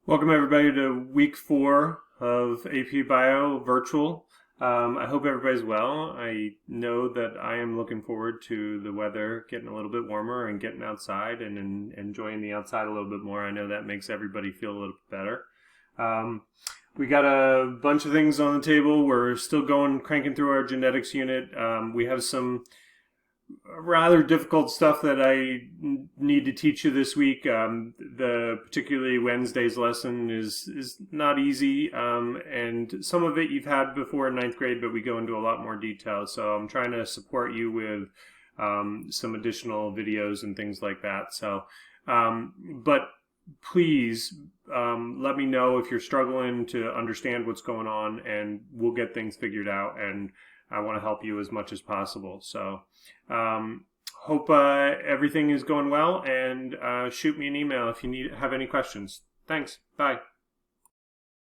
Welcome everybody to week 4 of AP Bio Virtual. I hope everybody's well. I know that I am looking forward to the weather getting a little bit warmer and getting outside and enjoying the outside a little bit more. I know that makes everybody feel a little bit better. We got a bunch of things on the table. We're still cranking through our genetics unit. We have some rather difficult stuff that I need to teach you this week. The particularly Wednesday's lesson is not easy, and some of it you've had before in ninth grade, but we go into a lot more detail. So I'm trying to support you with some additional videos and things like that. So, but please let me know if you're struggling to understand what's going on, and we'll get things figured out. And I want to help you as much as possible. So hope everything is going well, and shoot me an email if you have any questions. Thanks. Bye.